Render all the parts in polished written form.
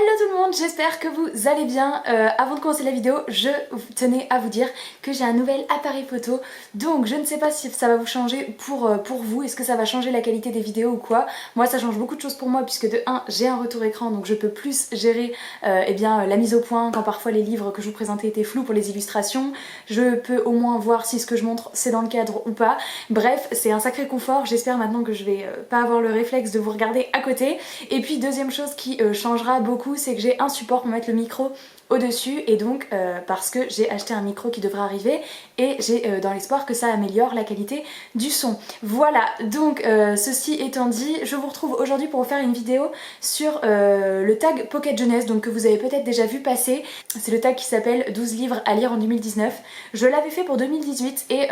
Hello tout le monde, j'espère que vous allez bien. Avant de commencer la vidéo, je tenais à vous dire que j'ai un nouvel appareil photo. Donc je ne sais pas si ça va vous changer pour vous, est-ce que ça va changer la qualité des vidéos ou quoi. Moi ça change beaucoup de choses pour moi puisque de 1 j'ai un retour écran donc je peux plus gérer la mise au point quand parfois les livres que je vous présentais étaient flous pour les illustrations. Je peux au moins voir si ce que je montre c'est dans le cadre ou pas. Bref, c'est un sacré confort, j'espère maintenant que je vais pas avoir le réflexe de vous regarder à côté. Et puis deuxième chose qui changera beaucoup, c'est que j'ai un support pour mettre le micro au-dessus et donc parce que j'ai acheté un micro qui devrait arriver et j'ai dans l'espoir que ça améliore la qualité du son. Voilà, donc ceci étant dit, je vous retrouve aujourd'hui pour vous faire une vidéo sur le tag Pocket Jeunesse, donc que vous avez peut-être déjà vu passer. C'est le tag qui s'appelle 12 livres à lire en 2019. Je l'avais fait pour 2018 et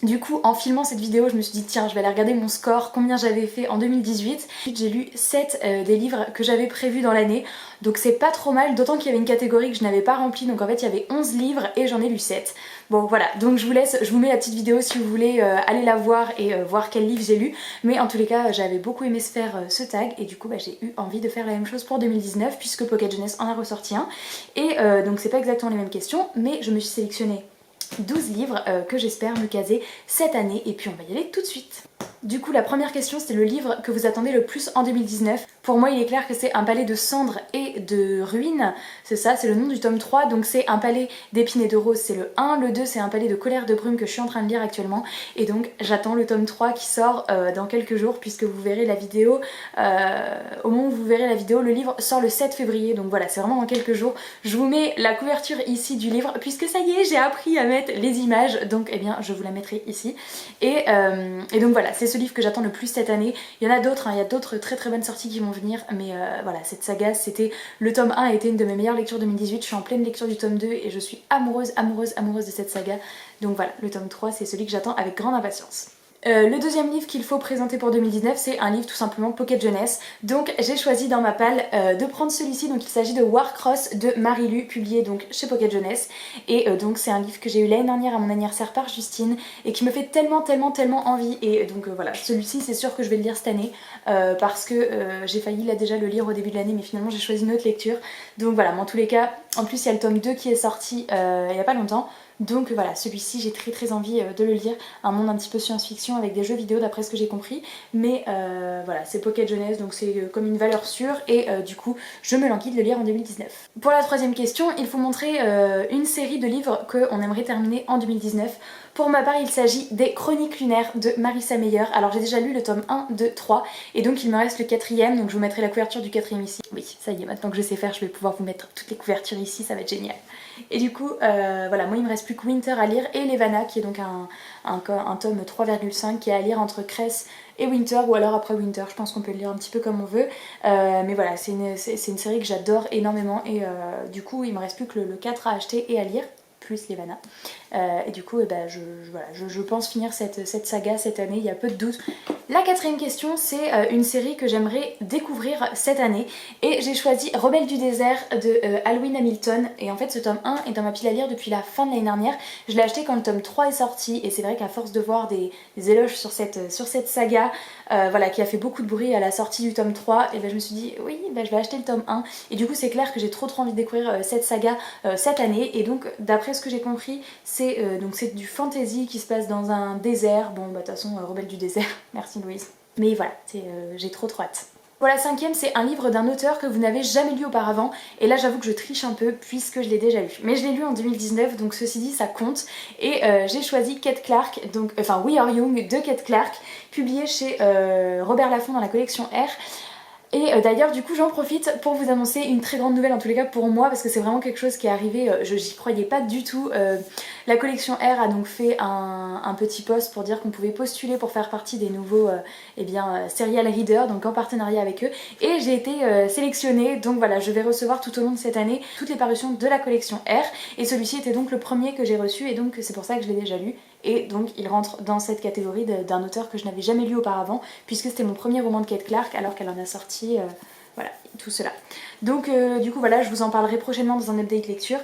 du coup, en filmant cette vidéo, je me suis dit tiens, je vais aller regarder mon score, combien j'avais fait en 2018. J'ai lu 7 des livres que j'avais prévus dans l'année, donc c'est pas trop mal, d'autant qu'il y avait une catégorie que je n'avais pas remplie, donc en fait il y avait 11 livres et j'en ai lu 7. Bon voilà, donc je vous mets la petite vidéo si vous voulez aller la voir et voir quel livre j'ai lu, mais en tous les cas j'avais beaucoup aimé se faire ce tag et du coup j'ai eu envie de faire la même chose pour 2019 puisque Pocket Jeunesse en a ressorti un. Et donc c'est pas exactement les mêmes questions, mais je me suis sélectionnée 12 livres que j'espère me caser cette année et puis on va y aller tout de suite. Du coup la première question c'est le livre que vous attendez le plus en 2019. Pour moi il est clair que c'est Un palais de cendres et de ruines, c'est ça, c'est le nom du tome 3, donc c'est Un palais d'épines et de roses, c'est le 1, le 2 c'est Un palais de colère de brume que je suis en train de lire actuellement et donc j'attends le tome 3 qui sort dans quelques jours puisque vous verrez la vidéo, au moment où vous verrez la vidéo le livre sort le 7 février donc voilà c'est vraiment dans quelques jours. Je vous mets la couverture ici du livre puisque ça y est j'ai appris à mettre les images donc eh bien je vous la mettrai ici et donc voilà c'est ce livre que j'attends le plus cette année. Il y en a d'autres, hein, il y a d'autres très très bonnes sorties qui vont venir mais voilà cette saga c'était le tome 1 a été une de mes meilleures lectures 2018, je suis en pleine lecture du tome 2 et je suis amoureuse de cette saga donc voilà le tome 3 c'est celui que j'attends avec grande impatience. Le deuxième livre qu'il faut présenter pour 2019 c'est un livre tout simplement Pocket Jeunesse, donc j'ai choisi dans ma palle de prendre celui-ci, donc il s'agit de Warcross de Marie-Lu, publié donc chez Pocket Jeunesse et donc c'est un livre que j'ai eu l'année dernière à mon anniversaire par Justine et qui me fait tellement envie et donc voilà celui-ci c'est sûr que je vais le lire cette année parce que j'ai failli là déjà le lire au début de l'année mais finalement j'ai choisi une autre lecture donc voilà mais en tous les cas en plus il y a le tome 2 qui est sorti il y a pas longtemps. Donc voilà, celui-ci j'ai très envie de le lire, un monde un petit peu science-fiction avec des jeux vidéo d'après ce que j'ai compris, mais voilà c'est Pocket Jeunesse donc c'est comme une valeur sûre et du coup je me languis de le lire en 2019. Pour la troisième question, il faut montrer une série de livres qu'on aimerait terminer en 2019. Pour ma part il s'agit des Chroniques lunaires de Marissa Meyer, alors j'ai déjà lu le tome 1, 2, 3 et donc il me reste le quatrième, donc je vous mettrai la couverture du quatrième ici. Oui ça y est, maintenant que je sais faire je vais pouvoir vous mettre toutes les couvertures ici, ça va être génial. Et du coup voilà moi il me reste plus que Winter à lire et Levana qui est donc un tome 3,5 qui est à lire entre Cress et Winter ou alors après Winter, je pense qu'on peut le lire un petit peu comme on veut mais voilà c'est une série que j'adore énormément et du coup il me reste plus que le 4 à acheter et à lire plus Levana et du coup je pense finir cette saga cette année, il y a peu de doute. La quatrième question c'est une série que j'aimerais découvrir cette année et j'ai choisi Rebelle du désert de Alwyn Hamilton et en fait ce tome 1 est dans ma pile à lire depuis la fin de l'année dernière. Je l'ai acheté quand le tome 3 est sorti et c'est vrai qu'à force de voir des éloges sur cette saga voilà, qui a fait beaucoup de bruit à la sortie du tome 3 et ben je me suis dit oui je vais acheter le tome 1 et du coup c'est clair que j'ai trop envie de découvrir cette saga cette année et donc d'après ce que j'ai compris c'est du fantasy qui se passe dans un désert, bon bah de toute façon Rebelle du désert, merci Louise, mais voilà j'ai trop hâte. Pour la cinquième, c'est un livre d'un auteur que vous n'avez jamais lu auparavant et là j'avoue que je triche un peu puisque je l'ai déjà lu. Mais je l'ai lu en 2019 donc ceci dit ça compte et j'ai choisi Kate Clark, donc We Are Young de Kate Clark, publié chez Robert Laffont dans la collection R. Et d'ailleurs du coup j'en profite pour vous annoncer une très grande nouvelle en tous les cas pour moi parce que c'est vraiment quelque chose qui est arrivé, j'y croyais pas du tout. La collection R a donc fait un petit post pour dire qu'on pouvait postuler pour faire partie des nouveaux serial readers, donc en partenariat avec eux et j'ai été sélectionnée donc voilà je vais recevoir tout au long de cette année toutes les parutions de la collection R et celui-ci était donc le premier que j'ai reçu et donc c'est pour ça que je l'ai déjà lu et donc il rentre dans cette catégorie d'un auteur que je n'avais jamais lu auparavant puisque c'était mon premier roman de Kate Clark alors qu'elle en a sorti voilà tout cela. Donc du coup voilà je vous en parlerai prochainement dans un update lecture.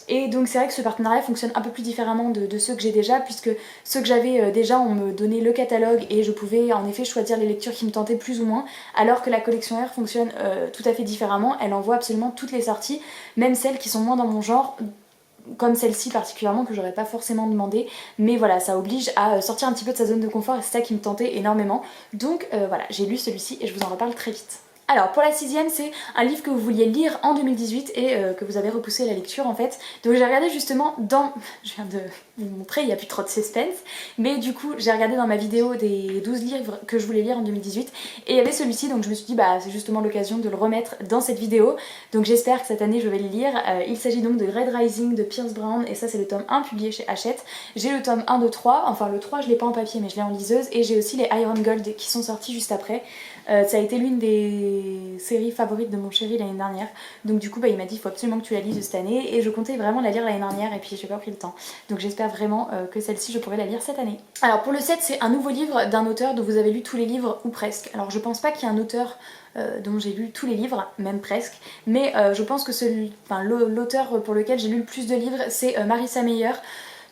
Et donc c'est vrai que ce partenariat fonctionne un peu plus différemment de ceux que j'ai déjà, puisque ceux que j'avais déjà, on me donnait le catalogue et je pouvais en effet choisir les lectures qui me tentaient plus ou moins, alors que la collection R fonctionne tout à fait différemment. Elle envoie absolument toutes les sorties, même celles qui sont moins dans mon genre, comme celle-ci particulièrement que j'aurais pas forcément demandé, mais voilà, ça oblige à sortir un petit peu de sa zone de confort et c'est ça qui me tentait énormément. Donc voilà, j'ai lu celui-ci et je vous en reparle très vite. Alors pour la 6ème, c'est un livre que vous vouliez lire en 2018 et que vous avez repoussé la lecture en fait. Donc j'ai regardé justement dans... Je viens de vous montrer, il n'y a plus trop de suspense, mais du coup j'ai regardé dans ma vidéo des 12 livres que je voulais lire en 2018 et il y avait celui-ci, donc je me suis dit bah c'est justement l'occasion de le remettre dans cette vidéo. Donc j'espère que cette année je vais le lire. Il s'agit donc de Red Rising de Pierce Brown et ça c'est le tome 1 publié chez Hachette. J'ai le tome 1, 2, 3, enfin le 3 je l'ai pas en papier mais je l'ai en liseuse et j'ai aussi les Iron Gold qui sont sortis juste après. Ça a été l'une des séries favorites de mon chéri l'année dernière, donc du coup bah, il m'a dit il faut absolument que tu la lises cette année et je comptais vraiment la lire l'année dernière et puis j'ai pas pris le temps, donc j'espère vraiment que celle-ci je pourrai la lire cette année. Alors pour le 7, c'est un nouveau livre d'un auteur dont vous avez lu tous les livres ou presque. Alors je pense pas qu'il y ait un auteur dont j'ai lu tous les livres, même presque, mais je pense que l'auteur pour lequel j'ai lu le plus de livres c'est Marissa Meyer.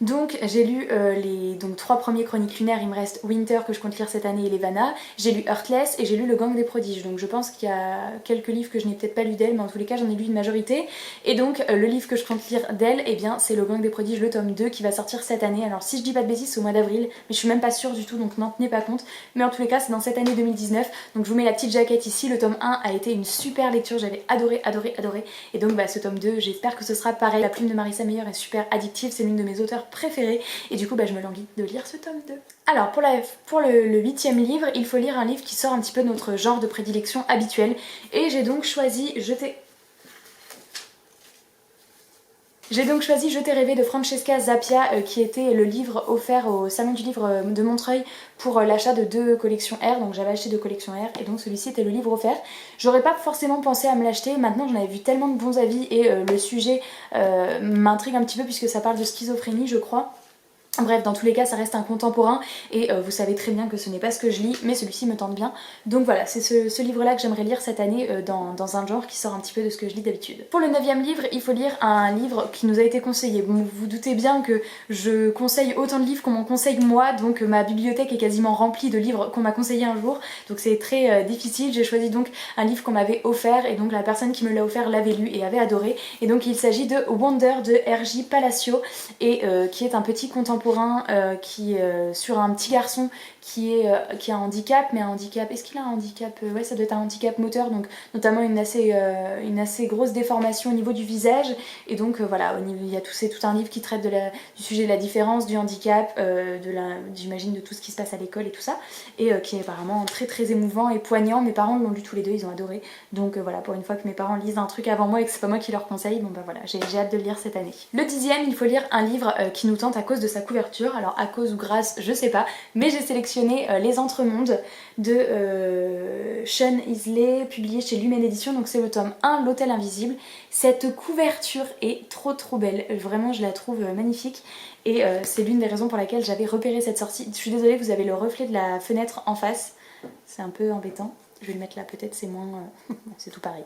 Donc j'ai lu les 3 premiers chroniques lunaires, il me reste Winter que je compte lire cette année et Levana, j'ai lu Heartless et j'ai lu Le Gang des Prodiges, donc je pense qu'il y a quelques livres que je n'ai peut-être pas lu d'elle, mais en tous les cas j'en ai lu une majorité, et donc le livre que je compte lire d'elle, eh bien c'est Le Gang des Prodiges, le tome 2 qui va sortir cette année. Alors si je dis pas de bêtises c'est au mois d'avril, mais je suis même pas sûre du tout donc n'en tenez pas compte, mais en tous les cas c'est dans cette année 2019, donc je vous mets la petite jaquette ici. Le tome 1 a été une super lecture, j'avais adoré, et donc bah ce tome 2 j'espère que ce sera pareil. La plume de Marissa Meyer est super addictive, c'est l'une de mes auteurs préférée et du coup bah, je me languis de lire ce tome 2. Alors pour le 8ème livre, il faut lire un livre qui sort un petit peu de notre genre de prédilection habituel et j'ai donc choisi Je t'ai rêvé de Francesca Zappia qui était le livre offert au salon du livre de Montreuil pour l'achat de 2 collections R, donc j'avais acheté 2 collections R et donc celui-ci était le livre offert. J'aurais pas forcément pensé à me l'acheter, maintenant j'en avais vu tellement de bons avis et le sujet m'intrigue un petit peu puisque ça parle de schizophrénie je crois. Bref, dans tous les cas, ça reste un contemporain et vous savez très bien que ce n'est pas ce que je lis, mais celui-ci me tente bien. Donc voilà, c'est ce livre-là que j'aimerais lire cette année dans un genre qui sort un petit peu de ce que je lis d'habitude. Pour le 9ème livre, il faut lire un livre qui nous a été conseillé. Bon, vous vous doutez bien que je conseille autant de livres qu'on m'en conseille moi, donc ma bibliothèque est quasiment remplie de livres qu'on m'a conseillé un jour, donc c'est très difficile. J'ai choisi donc un livre qu'on m'avait offert et donc la personne qui me l'a offert l'avait lu et avait adoré. Et donc il s'agit de Wonder de R.J. Palacio et qui est un petit contemporain qui sur un petit garçon qui a un handicap, mais un handicap, est-ce qu'il a un handicap ouais, ça doit être un handicap moteur, donc notamment une assez grosse déformation au niveau du visage, et donc voilà, il y a tout un livre qui traite du sujet de la différence, du handicap, j'imagine de tout ce qui se passe à l'école et tout ça, et qui est apparemment très très émouvant et poignant. Mes parents l'ont lu tous les deux, ils ont adoré, donc voilà, pour une fois que mes parents lisent un truc avant moi et que c'est pas moi qui leur conseille, bon bah voilà, j'ai hâte de le lire cette année. Le 10ème, il faut lire un livre qui nous tente à cause de sa couverture, alors à cause ou grâce, je sais pas, mais j'ai sélectionné Les Entremondes de Sean Isley, publié chez Lumen Édition, donc c'est le tome 1, L'Hôtel Invisible. Cette couverture est trop belle, vraiment je la trouve magnifique et c'est l'une des raisons pour laquelle j'avais repéré cette sortie. Je suis désolée, vous avez le reflet de la fenêtre en face, c'est un peu embêtant. Je vais le mettre là, peut-être c'est moins... c'est tout pareil.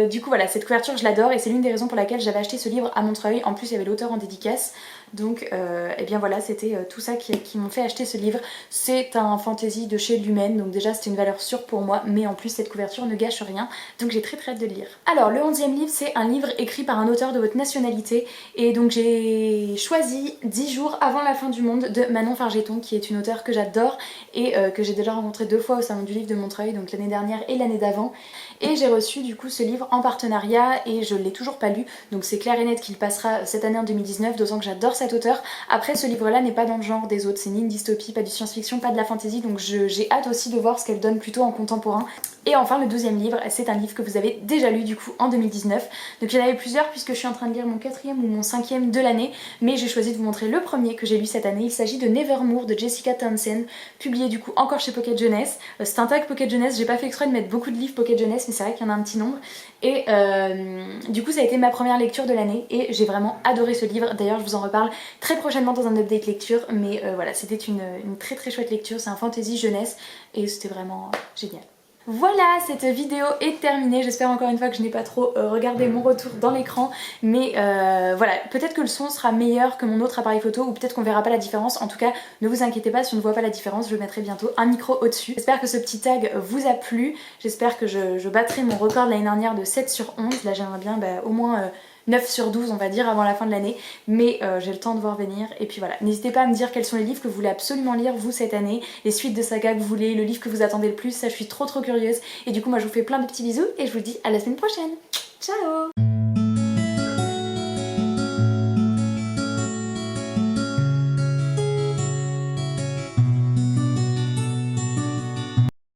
Du coup voilà, cette couverture je l'adore et c'est l'une des raisons pour laquelle j'avais acheté ce livre à Montreuil. En plus il y avait l'auteur en dédicace. Donc et bien voilà, c'était tout ça qui m'ont fait acheter ce livre. C'est un fantasy de chez Lumen, donc déjà c'était une valeur sûre pour moi, mais en plus cette couverture ne gâche rien, donc j'ai très hâte de le lire. Alors le 11e livre, c'est un livre écrit par un auteur de votre nationalité, et donc j'ai choisi 10 jours avant la fin du monde de Manon Fargeton, qui est une auteure que j'adore et que j'ai déjà rencontrée 2 fois au salon du livre de Montreuil, donc l'année dernière et l'année d'avant, et j'ai reçu du coup ce livre en partenariat et je l'ai toujours pas lu, donc c'est clair et net qu'il passera cette année en 2019, d'autant que j'adore cet auteur. Après ce livre là n'est pas dans le genre des autres, c'est ni une dystopie, pas du science-fiction, pas de la fantasy, donc j'ai hâte aussi de voir ce qu'elle donne plutôt en contemporain. Et enfin le 12e livre, c'est un livre que vous avez déjà lu du coup en 2019, donc il y en avait plusieurs puisque je suis en train de lire mon 4e ou mon 5e de l'année, mais j'ai choisi de vous montrer le premier que j'ai lu cette année. Il s'agit de Nevermore de Jessica Townsend, publié du coup encore chez Pocket Jeunesse. C'est un tag Pocket Jeunesse, j'ai pas fait exprès de mettre beaucoup de livres Pocket Jeunesse, mais c'est vrai qu'il y en a un petit nombre, et du coup ça a été ma première lecture de l'année et j'ai vraiment adoré ce livre. D'ailleurs je vous en reparle très prochainement dans un update lecture, mais voilà, c'était une très chouette lecture. C'est un fantasy jeunesse et c'était vraiment génial. Voilà, cette vidéo est terminée. J'espère encore une fois que je n'ai pas trop regardé mon retour dans l'écran. Mais voilà, peut-être que le son sera meilleur que mon autre appareil photo ou peut-être qu'on verra pas la différence. En tout cas, ne vous inquiétez pas, si on ne voit pas la différence, je mettrai bientôt un micro au-dessus. J'espère que ce petit tag vous a plu. J'espère que je battrai mon record de l'année dernière de 7 sur 11. Là, j'aimerais bien au moins 9 sur 12 on va dire avant la fin de l'année, mais j'ai le temps de voir venir. Et puis voilà, n'hésitez pas à me dire quels sont les livres que vous voulez absolument lire vous cette année, les suites de saga que vous voulez, le livre que vous attendez le plus, ça je suis trop curieuse. Et du coup moi je vous fais plein de petits bisous et je vous dis à la semaine prochaine. Ciao.